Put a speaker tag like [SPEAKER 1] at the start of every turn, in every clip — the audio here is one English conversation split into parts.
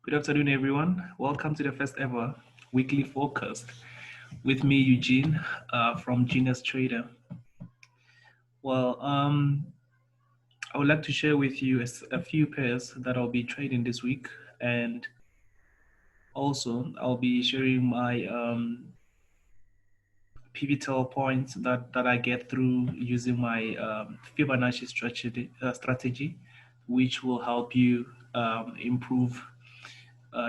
[SPEAKER 1] Good afternoon, everyone. Welcome to the first ever weekly forecast with me, Eugene, from Genius Trader. Well, I would like to share with you a few pairs that I'll be trading this week, and also I'll be sharing my pivotal points that I get through using my Fibonacci strategy, which will help you improve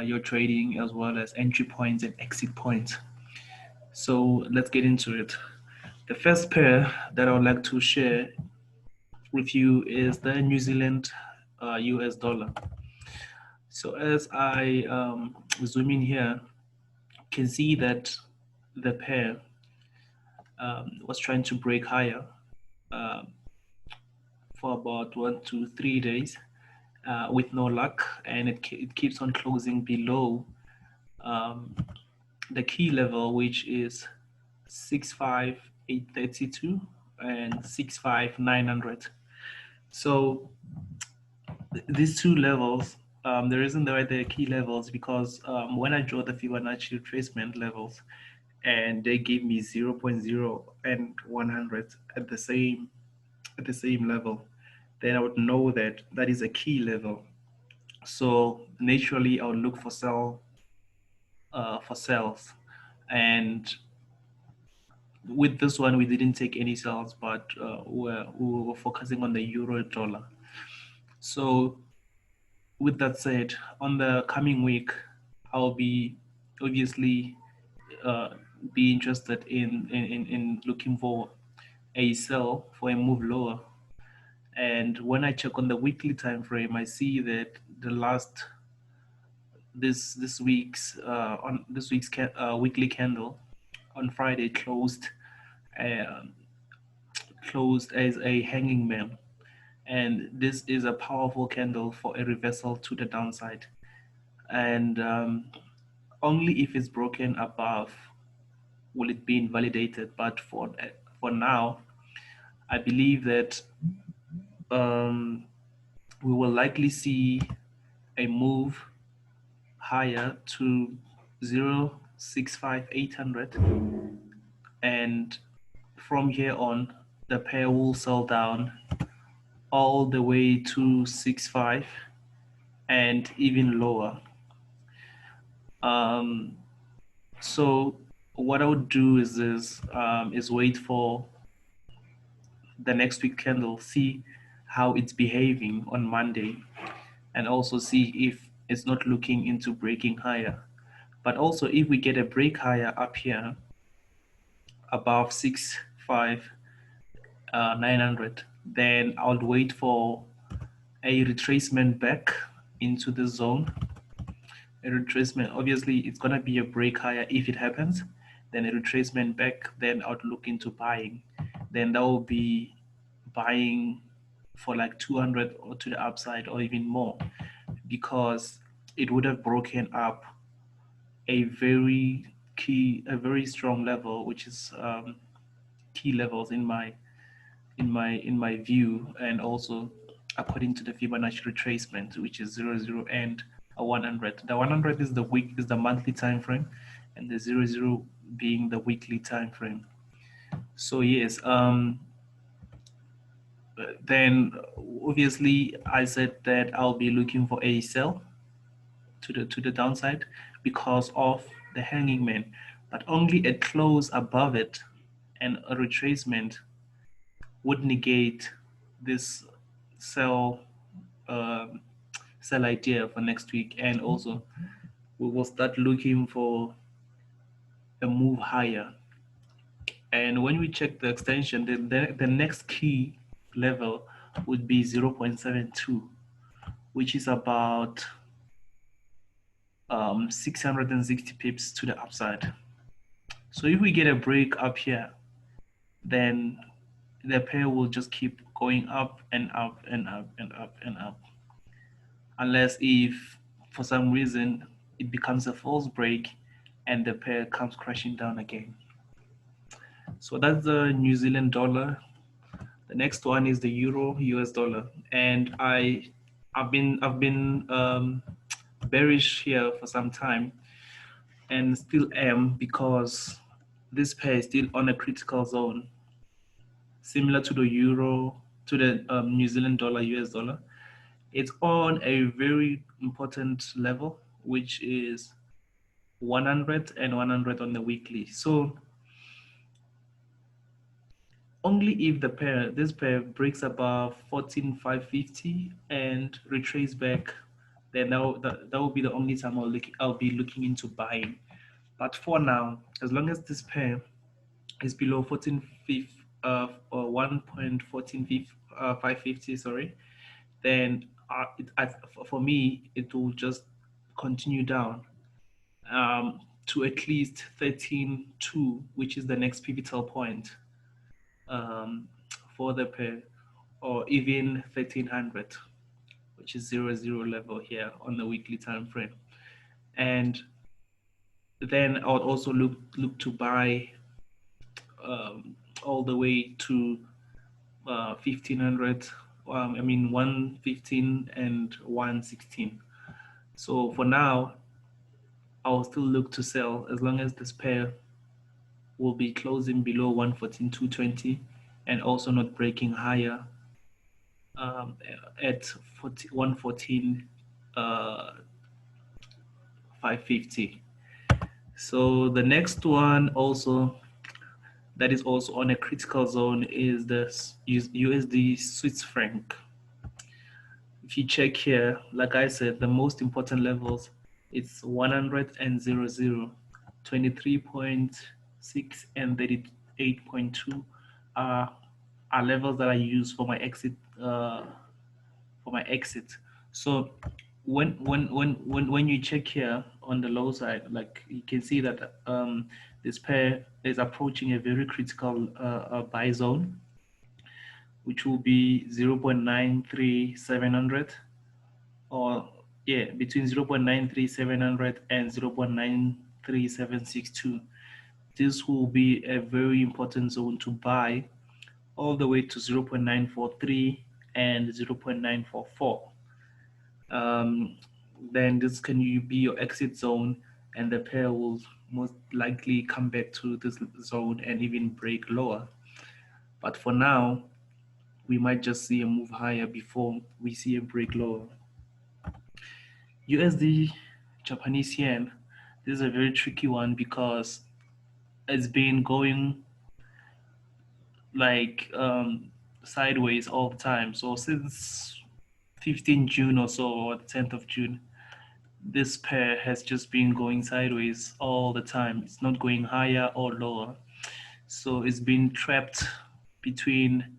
[SPEAKER 1] your trading as well as entry points and exit points. So let's get into it. The first pair that I would like to share with you is the New Zealand US dollar. So as I zoom in here, you can see that the pair was trying to break higher uh, for about 1 to 3 days with no luck, and it keeps on closing below um, the key level, which is 65832 and 65900. So these two levels, the reason they're key levels because when I draw the Fibonacci retracement levels, and they gave me 0.0 and 100 at the same level, then I would know that that is a key level. So naturally, I would look for sells, and with this one we didn't take any sales, but we were focusing on the euro dollar. So with that said, on the coming week, I'll be obviously be interested in looking for a sell for a move lower. And when I check on the weekly time frame, I see that the last this week's weekly candle on Friday uh, closed as a hanging man, and this is a powerful candle for a reversal to the downside. And only if it's broken above will it be invalidated. But for now, I believe that um, we will likely see a move higher to 0.65800, and from here on the pair will sell down all the way to 6.5 and even lower. So what I would do is wait for the next week candle, see how it's behaving on Monday, and also see if it's not looking into breaking higher. But also if we get a break higher up here above 6.5 900, then I'll wait for a retracement back into the zone. A retracement, obviously it's gonna be a break higher if it happens, then a retracement back, then I'll look into buying. Then that will be buying for like 200 or to the upside or even more, because it would have broken up a very strong level, which is key levels in my view, and also according to the Fibonacci retracement, which is 00 and a 100. The 100 is the monthly time frame, and the 00 being the weekly time frame. So yes, then obviously I said that I'll be looking for a sell to the downside because of the hanging man, but only a close above it and a retracement would negate this sell idea for next week. And also we will start looking for a move higher. And when we check the extension, the next key level would be 0.72, which is about 660 pips to the upside. So if we get a break up here, then the pair will just keep going up and up and up and up and up, unless if for some reason it becomes a false break and the pair comes crashing down again. So that's the New Zealand dollar. The next one is the Euro US dollar, and I've been bearish here for some time, and still am, because this pair is still on a critical zone, similar to the euro, to the New Zealand dollar, US dollar. It's on a very important level, which is 100 and 100 on the weekly. So only if this pair breaks above 14,550 and retrace back, then that will be the only time I'll be looking into buying. But for now, as long as this pair is below or 1.14550, sorry, then for me it will just continue down to at least 13.2, which is the next pivotal point for the pair, or even 1300, which is 0 level here on the weekly time frame. And then I would also look to buy all the way to 1500, 115 and 116. So for now, I'll still look to sell as long as this pair will be closing below 114,220 and also not breaking higher at 114,550. So the next one also that is also on a critical zone is the USD Swiss franc. If you check here, like I said, the most important levels, it's 100 and 00, 23.6 and 38.2 are levels that I use for my exit. So when you check here on the low side, like you can see that this pair is approaching a very critical buy zone, which will be 0.93700, or between 0.93700 and 0.93762. This will be a very important zone to buy, all the way to 0.943 and 0.944. Then this can be your exit zone, and the pair will most likely come back to this zone and even break lower. But for now, we might just see a move higher before we see a break lower. USD Japanese yen, this is a very tricky one because it's been going like sideways all the time. So since 15 June or so, or 10th of June, this pair has just been going sideways all the time. It's not going higher or lower. So it's been trapped between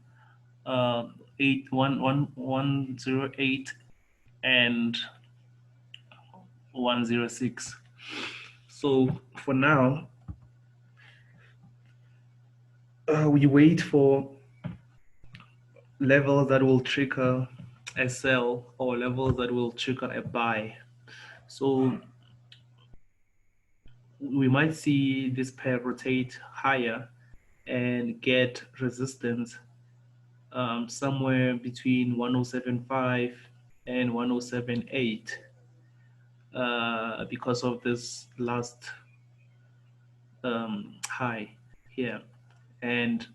[SPEAKER 1] 108 and 106. So for now, we wait for levels that will trigger a sell or levels that will trigger a buy. So we might see this pair rotate higher and get resistance somewhere between 107.5 and 107.8 because of this last high here, and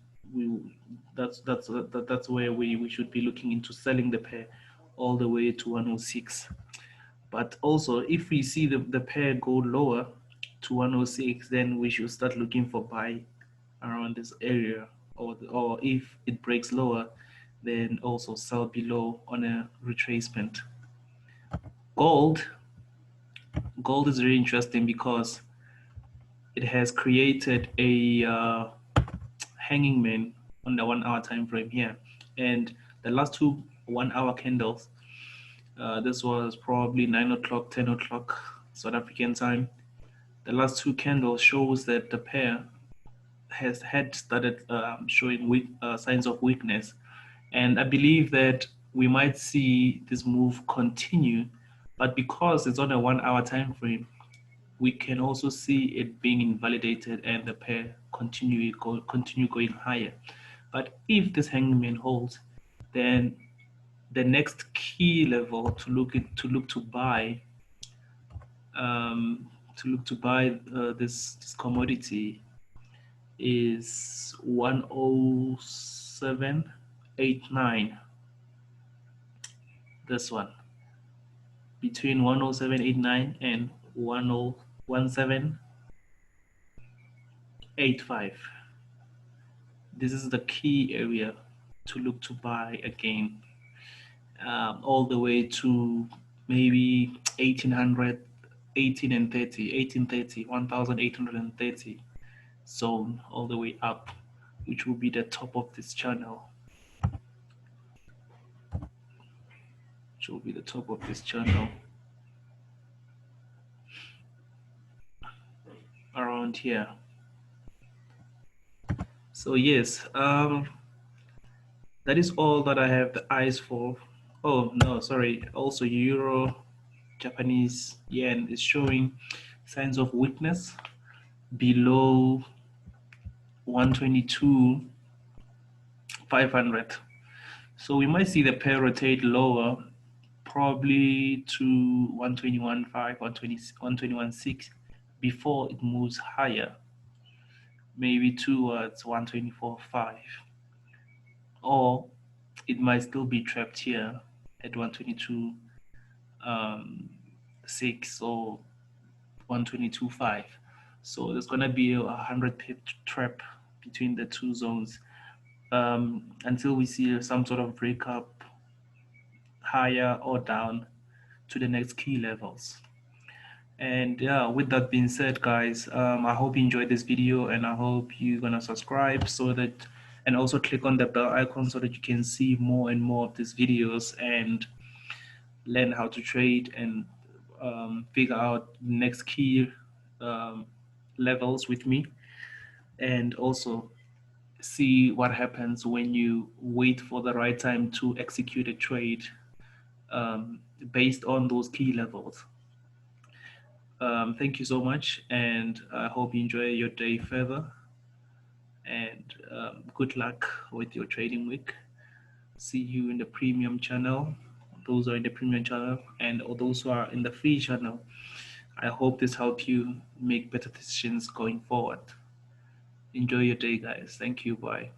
[SPEAKER 1] that's where we should be looking into selling the pair all the way to 106. But also, if we see the pair go lower to 106, then we should start looking for buy around this area, or if it breaks lower, then also sell below on a retracement. Gold is very interesting because it has created a hanging man on the 1 hour time frame here, and the last two 1 hour candles, this was probably 9 o'clock, 10 o'clock South African time. The last two candles shows that the pair had started showing signs of weakness, and I believe that we might see this move continue, but because it's on a 1 hour time frame, we can also see it being invalidated and the pair continue going higher. But if this hangman holds, then the next key level to look to buy to look to buy this commodity is 107.89. This one between 107.89 and 117.85. This is the key area to look to buy again, all the way to maybe 1800, 1830 zone, all the way up, which will be the top of this channel. Which will be the top of this channel. Around here. So yes, that is all that I have the eyes for. Oh no, sorry. Also, Euro, Japanese yen is showing signs of weakness below 122.500. So we might see the pair rotate lower, probably to 121.5 or 121.6 before it moves higher, maybe towards 124.5. Or it might still be trapped here at 122.6 or 122.5. So there's going to be a 100 pip trap between the two zones until we see some sort of breakup higher or down to the next key levels. And yeah, with that being said, guys, I hope you enjoyed this video, and I hope you're gonna subscribe so that, and also click on the bell icon so that you can see more and more of these videos and learn how to trade and figure out next key levels with me, and also see what happens when you wait for the right time to execute a trade based on those key levels. Thank you so much, and I hope you enjoy your day further, and good luck with your trading week. See you in the premium channel. Those are in the premium channel, and those who are in the free channel. I hope this helped you make better decisions going forward. Enjoy your day, guys. Thank you. Bye.